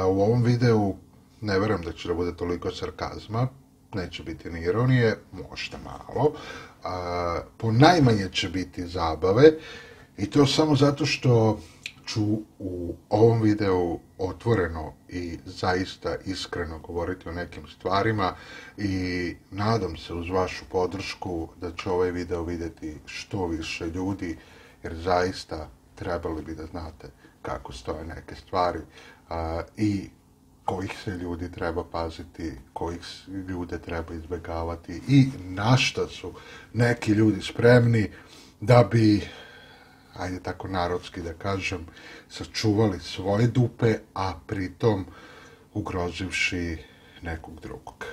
U ovom videu ne verujem da će da bude toliko sarkazma, neće biti ni ironije, možda malo. Ponajmanje će biti zabave i to samo zato što ću u ovom videu otvoreno i zaista iskreno govoriti o nekim stvarima i nadam se uz vašu podršku da će ovaj video vidjeti što više ljudi, jer zaista trebali bi da znate kako stoje neke stvari i kojih se ljudi treba paziti, kojih ljude treba izbjegavati i na šta su neki ljudi spremni da bi, ajde tako narodski da kažem, sačuvali svoje dupe, a pritom ugrozivši nekog drugog.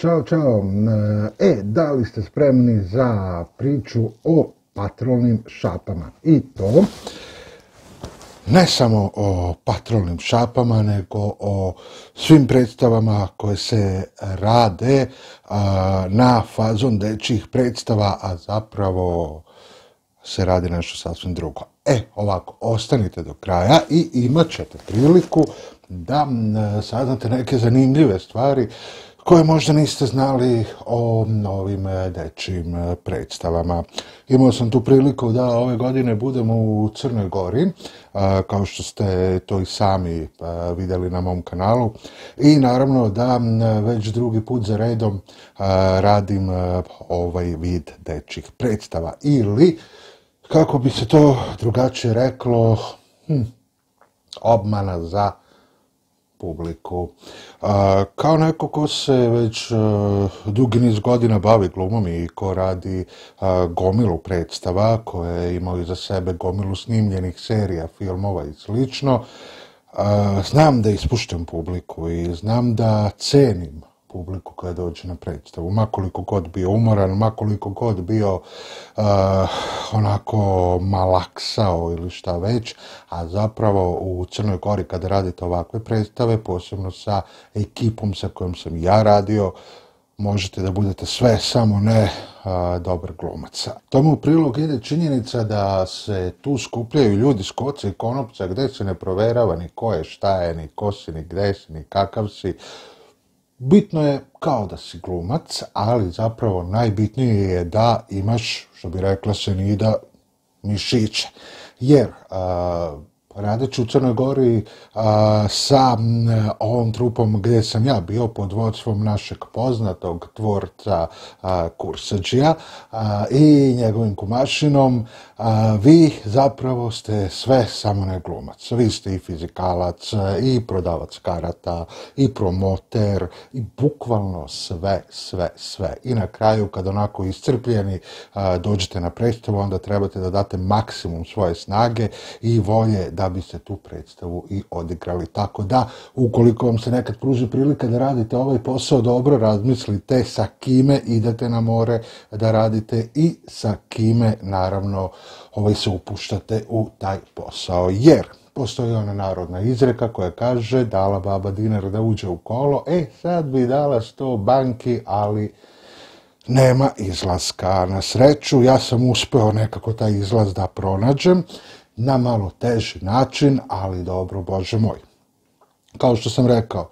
Ćao, čao. Da li ste spremni za priču o patrolnim šapama? I to ne samo o patrolnim šapama, nego o svim predstavama koje se rade na fazon dečjih predstava, a zapravo se radi nešto sasvim drugo. Ovako, ostanite do kraja i imat ćete priliku da saznate neke zanimljive stvari koje možda niste znali o ovim dečjim predstavama. Imao sam tu priliku da ove godine budem u Crnoj Gori, kao što ste to i sami vidjeli na mom kanalu, i naravno da već drugi put za redom radim ovaj vid dečjih predstava, ili kako bi se to drugačije reklo, obmana za publiku. Kao neko ko se već dugi niz godina bavi glumom i ko radi gomilu predstava koje imaju iza sebe gomilu snimljenih serija, filmova i slično, znam da ispuštam publiku i znam da cenim publiku koja dođe na predstavu, makoliko god bio umoran, makoliko god bio onako malaksao ili šta već, a zapravo u Crnoj Gori kada radite ovakve predstave, posebno sa ekipom sa kojom sam ja radio, možete da budete sve, samo ne dobar glumac. Tomu u prilog ide činjenica da se tu skupljaju ljudi s koce i konopca gde se ne proverava ni ko je, šta je, ni ko si, ni gde si, ni kakav si. Bitno je kao da si glumac, ali zapravo najbitnije je da imaš, što bi rekla Senida, mišiće. Jer radeći u Crnoj Gori sa ovom trupom gdje sam ja bio pod vodstvom našeg poznatog tvorca Kursadžija i njegovim kumašinom, vi zapravo ste sve samo ne glumac. Vi ste i fizikalac, i prodavac karata, i promoter, i bukvalno sve. I na kraju, kad onako iscrpljeni dođete na predstavu, onda trebate da date maksimum svoje snage i volje da biste tu predstavu i odigrali. Tako da, ukoliko vam se nekad pruži prilika da radite ovaj posao, dobro razmislite sa kime idete na more da radite i sa kime, naravno, se upuštate u taj posao. Jer postoji ona narodna izreka koja kaže dala baba dinar da uđe u kolo, sad bi dala 100 banki, ali nema izlaska. Na sreću, ja sam uspeo nekako taj izlaz da pronađem na malo teži način, ali dobro, Bože moj. Kao što sam rekao,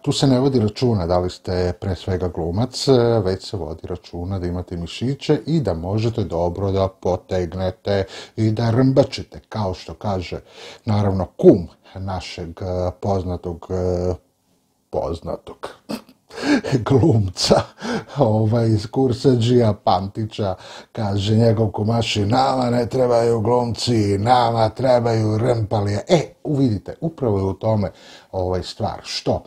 tu se ne vodi računa da li ste pre svega glumac, već se vodi računa da imate mišiće i da možete dobro da potegnete i da rmbačite, kao što kaže naravno kum našeg poznatog glumca iz Kursadžija, Pantića, kaže njegov kumaši, nama ne trebaju glumci, nama trebaju rmpalije. Uvidite, upravo je u tome stvar, što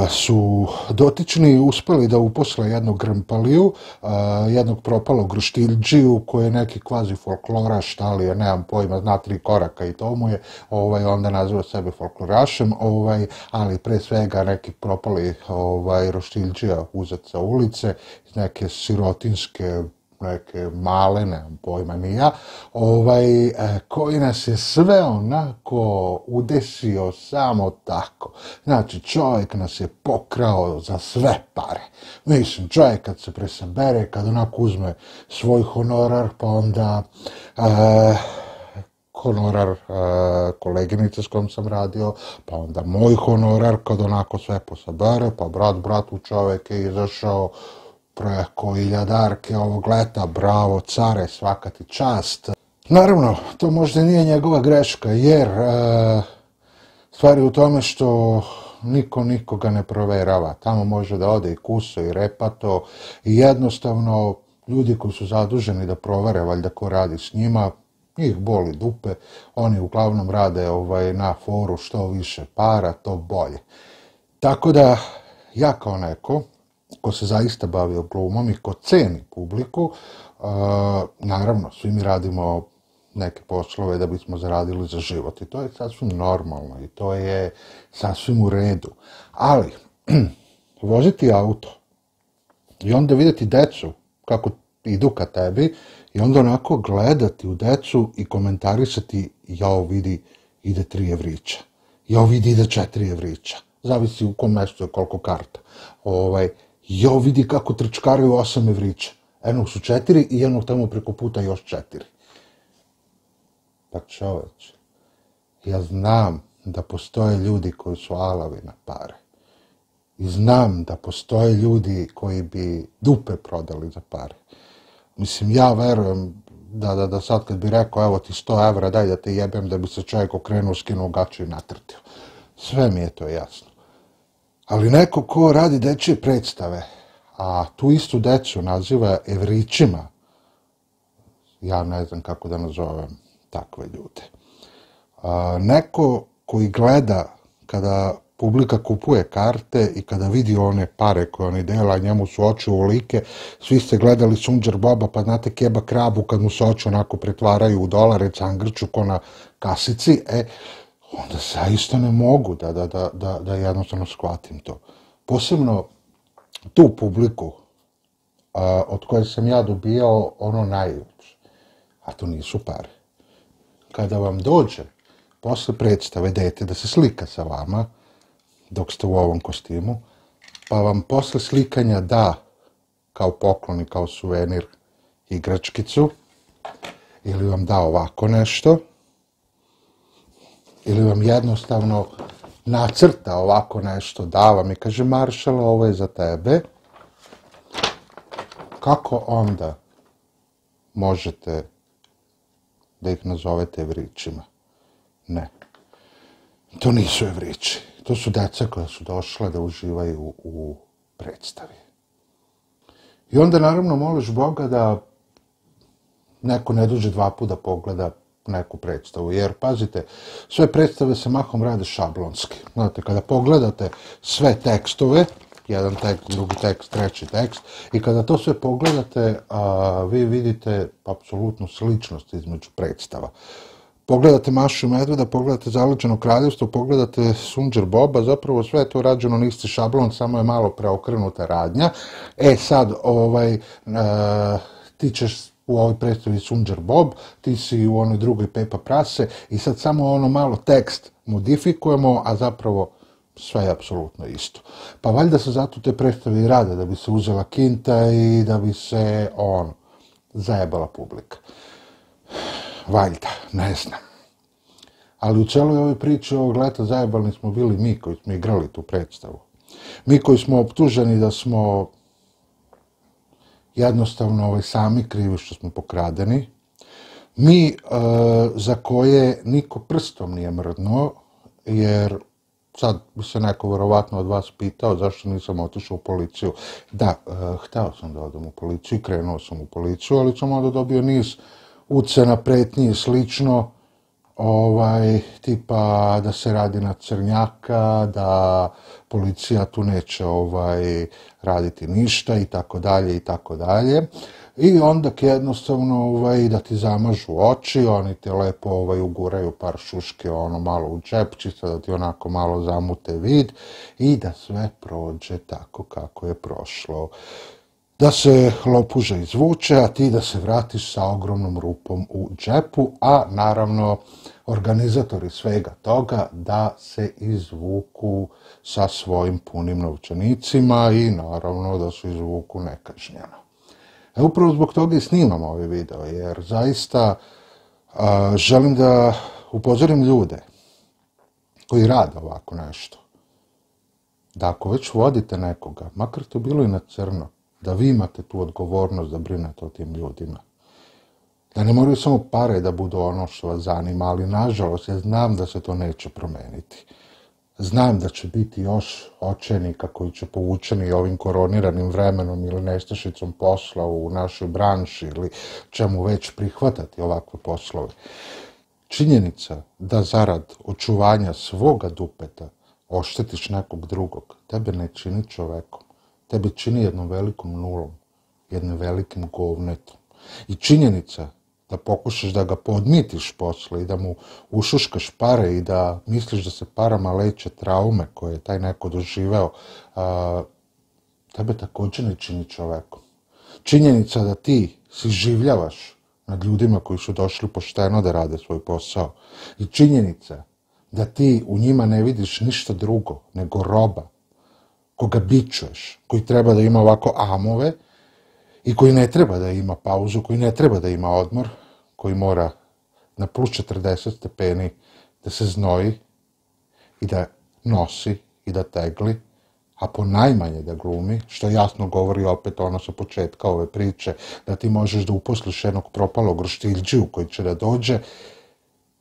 su dotični uspeli da uposle jednog rmpaliju, jednog propalog roštiljđiju koji je neki kvazi folkloraš, šta li je, nemam pojma, zna 3 koraka i to mu je, onda naziva sebe folklorašem, ali pre svega neki propali roštiljđija uzet sa ulice, iz neke sirotinske neke male, nemam pojma ni ja, koji nas je sve onako udesio samo tako. Znači, čovjek nas je pokrao za sve pare. Mislim, čovjek kad se presabere, kad onako uzme svoj honorar, pa onda honorar koleginice s kojom sam radio, pa onda moj honorar kad onako sve posabere, pa bratu čovjek je izašao preko 1000 ovog leta, bravo care, svaka ti čast. Naravno, to možda nije njegova greška, jer stvar je u tome što niko nikoga ne proverava. Tamo može da ode i kuso i repato i jednostavno ljudi koji su zaduženi da provere valjda ko radi s njima, njih boli dupe, oni uglavnom rade na foru što više para, to bolje. Tako da ja kao neko ko se zaista bavio glumom i ko ceni publiku, naravno svi mi radimo neke poslove da bismo zaradili za život i to je sasvim normalno i to je sasvim u redu. Ali, voziti auto i onda vidjeti decu kako idu ka tebi i onda onako gledati u decu i komentarisati jao vidi ide 3 evrića, jao vidi ide 4 evrića, zavisi u kom mjestu je koliko karta. Jao vidi kako trčkaraju 8 evrića, jednog su 4 i jednog tamo preko puta još 4. Pa čoveče, ja znam da postoje ljudi koji su alavi na pare. I znam da postoje ljudi koji bi dupe prodali za pare. Mislim, ja verujem da sad kad bi rekao evo ti 100 evra daj da te jebem, da bi se čovjek okrenuo, skinuo gaču i natrtio. Sve mi je to jasno. Ali neko ko radi dečje predstave, a tu istu decu naziva evrićima, ja ne znam kako da nazovem takve ljude. Neko koji gleda kada publika kupuje karte i kada vidi one pare koje oni dela, njemu su oči ovolike, svi ste gledali Sunđer Boba, pa znate Keba Krabu kad mu se oči onako pretvaraju u dolare, cangrču ko na kasici, onda zaista ne mogu da jednostavno shvatim to. Posebno tu publiku od koje sam ja dobijao ono najveće, a to nisu pare. Kada vam dođe posle predstave dete da se slika sa vama, dok ste u ovom kostimu, pa vam posle slikanja da kao poklon i kao suvenir igračkicu, ili vam da ovako nešto, ili vam jednostavno nacrta ovako nešto, da vam i kaže Maršala, ovo je za tebe, kako onda možete da ih nazovete evrićima? Ne. To nisu evrići. To su deca koja su došla da uživaju u predstavi. I onda naravno moliš Boga da neko ne dođe 2 puta da pogleda neku predstavu. Jer, pazite, sve predstave se mahom rade šablonski. Znate, kada pogledate sve tekstove, jedan tekst, drugi tekst, treći tekst, i kada to sve pogledate, vi vidite apsolutnu sličnost između predstava. Pogledate Mašu i Medveda, pogledate Zaleđeno kraljevstvo, pogledate Sunđer Boba, zapravo sve je to rađeno na isti šablon, samo je malo preokrenuta radnja. Sad, ti ćeš u ovoj predstavi Sunđer Bob, ti si u onoj drugoj Pepa Prase i sad samo ono malo tekst modifikujemo, a zapravo sve je apsolutno isto. Pa valjda se zato te predstave i rade, da bi se uzela kinta i da bi se zajebala publika. Valjda, ne znam. Ali u cijeloj ovoj priči ovog leta zajebali smo bili mi koji smo igrali tu predstavu. Mi koji smo optuženi da smo jednostavno sami krivi što smo pokradeni. Mi za koje niko prstom nije mrdnuo, jer sad bi se neko verovatno od vas pitao zašto nisam otišao u policiju. Da, hteo sam da odem u policiju i krenuo sam u policiju, ali sam onda dobio niz ucena, pretnji i slično, tipa da se radi na crnjaka, da policija tu neće raditi ništa i tako dalje i tako dalje. I onda jednostavno da ti zamažu oči, oni te lepo uguraju par šuške malo u džep, čisto da ti onako malo zamute vid i da sve prođe tako kako je prošlo. da se lopuža izvuče, a ti da se vratiš sa ogromnom rupom u džepu, a naravno organizatori svega toga da se izvuku sa svojim punim novčanicima i naravno da se izvuku nekažnjeno. Upravo zbog toga i snimam ovaj video, jer zaista želim da upozorim ljude koji rade ovako nešto, da ako već vodite nekoga, makar to bilo i na crno, da vi imate tu odgovornost da brinete o tim ljudima. Da ne moraju samo pare da budu ono što vas zanima, ali nažalost ja znam da se to neće promeniti. Znam da će biti još očajnika koji će povučeni ovim koroniranim vremenom ili nestašicom posla u našoj branši ili čemu već prihvatati ovakve poslove. Činjenica da zarad očuvanja svoga dupeta oštetiš nekog drugog, tebe ne čini čovekom. Tebe čini jednom velikom nulom, jednim velikim govnetom. I činjenica da pokušaš da ga podmitiš posle i da mu ušuškaš pare i da misliš da se parama leče traume koje je taj neko doživeo, tebe također ne čini čovekom. Činjenica da ti si življavaš nad ljudima koji su došli pošteno da rade svoj posao. I činjenica da ti u njima ne vidiš ništa drugo nego roba, koga bičuješ, koji treba da ima ovako amove i koji ne treba da ima pauzu, koji ne treba da ima odmor, koji mora na plus 40 stepeni da se znoji i da nosi i da tegli, a ponajmanje da glumi, što jasno govori opet ono sa početka ove priče, da ti možeš da uposliš jednog propalog roštiljđiju koji će da dođe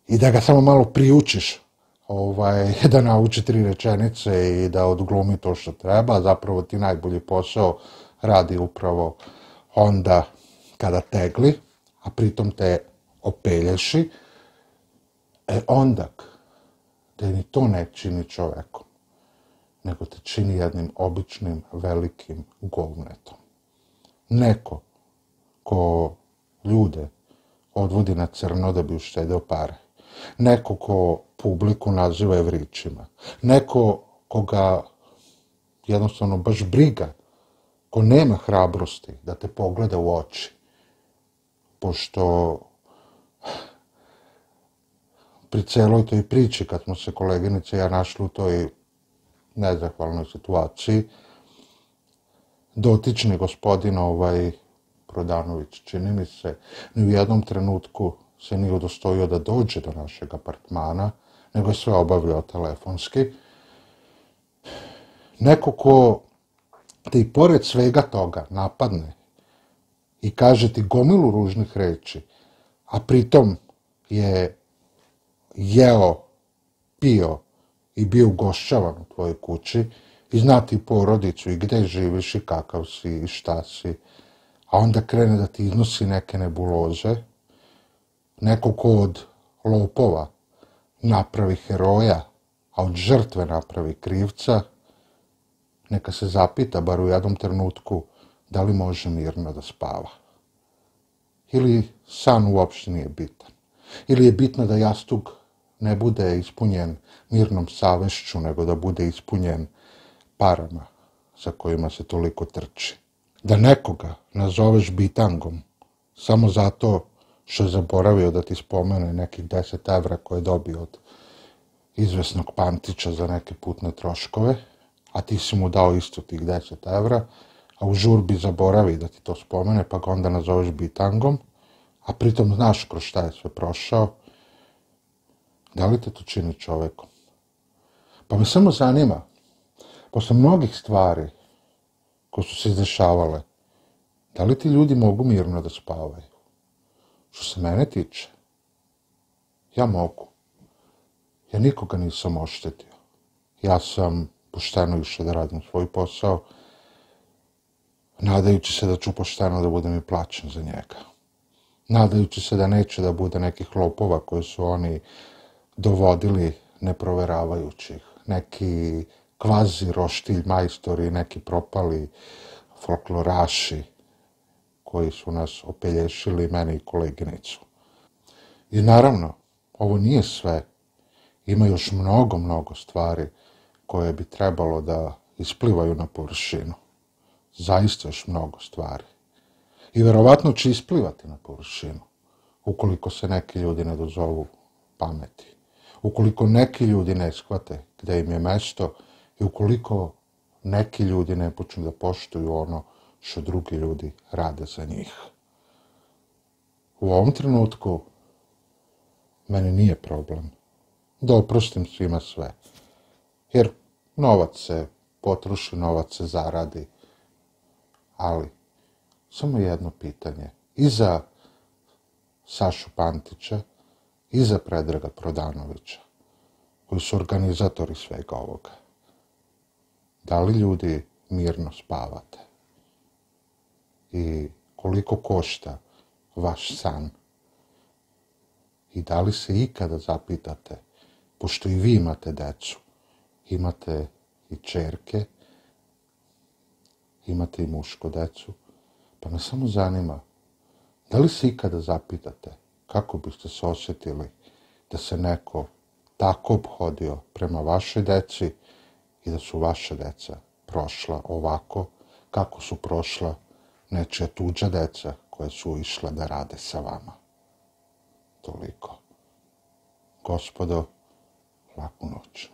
i da ga samo malo priučiš da nauči 3 rečenice i da odglumi to što treba, a zapravo ti najbolji posao radi upravo onda kada tegli, a pritom te opelješi, onda te ni to ne čini čovekom, nego te čini jednim običnim velikim govnetom. Neko ko ljude odvodi na crno da bi uštedeo pare. Neko ko publiku naziva evrićima. Neko koga jednostavno baš briga, ko nema hrabrosti da te pogleda u oči. Pošto pri celoj toj priči, kad smo se koleginice i ja našli u toj nezahvalnoj situaciji, dotični gospodin Prodanović, čini mi se, ni u jednom trenutku se nije udostojio da dođe do našeg apartmana, nego je sve obavljao telefonski. Neko ko te i pored svega toga napadne i kaže ti gomilu ružnih reči, a pritom je jeo, pio i bio ugošćavan u tvojoj kući i zna ti porodicu i gde živiš i kakav si i šta si, a onda krene da ti iznosi neke nebuloze, neko ko od lopova napravi heroja, a od žrtve napravi krivca, neka se zapita bar u jednom trenutku da li može mirno da spava. Ili san uopšte nije bitan. Ili je bitno da jastuk ne bude ispunjen mirnom savešću, nego da bude ispunjen parama sa kojima se toliko trči. Da nekoga nazoveš bitangom samo zato što je zaboravio da ti spomene nekih 10 evra koje je dobio od izvesnog Pantića za neke putne troškove, a ti si mu dao isto tih 10 evra, a u žurbi zaboravi da ti to spomene, pa ga onda nazoveš bitangom, a pritom znaš kroz šta je sve prošao, da li te to čini čovekom? Pa me samo zanima, posle mnogih stvari koje su se izdešavale, da li ti ljudi mogu mirno da spavaju? Što se mene tiče, ja mogu. Ja nikoga nisam oštetio. Ja sam pošteno išao da radim svoj posao, nadajući se da ću pošteno da budem i plaćen za njega. Nadajući se da neće da bude nekih lopova koje su oni dovodili ne proveravajući ih. Neki kvazi roštilj majstori, neki propali folkloraši koji su nas opelješili, mene i koleginicu. I naravno, ovo nije sve. Ima još mnogo stvari koje bi trebalo da isplivaju na površinu. zaista još mnogo stvari. I verovatno će isplivati na površinu, ukoliko se neki ljudi ne dozovu pameti, ukoliko neki ljudi ne shvate gde im je mesto i ukoliko neki ljudi ne počnu da poštuju ono što drugi ljudi rade za njih. U ovom trenutku meni nije problem da oprostim svima sve, jer novac se potroši, novac se zaradi, ali samo jedno pitanje, i za Sašu Pantića, i za Predraga Prodanovića, koji su organizatori svega ovoga. Da li ljudi mirno spavate? I koliko košta vaš san? I da li se ikada zapitate, pošto i vi imate decu, imate i ćerke, imate i mušku decu, pa me samo zanima, da li se ikada zapitate kako biste se osjetili da se neko tako ophodio prema vašoj deci i da su vaša deca prošla ovako kako su prošla nečija tuđa deca koja su išla da rade sa vama. Toliko. Gospodo, laku noć.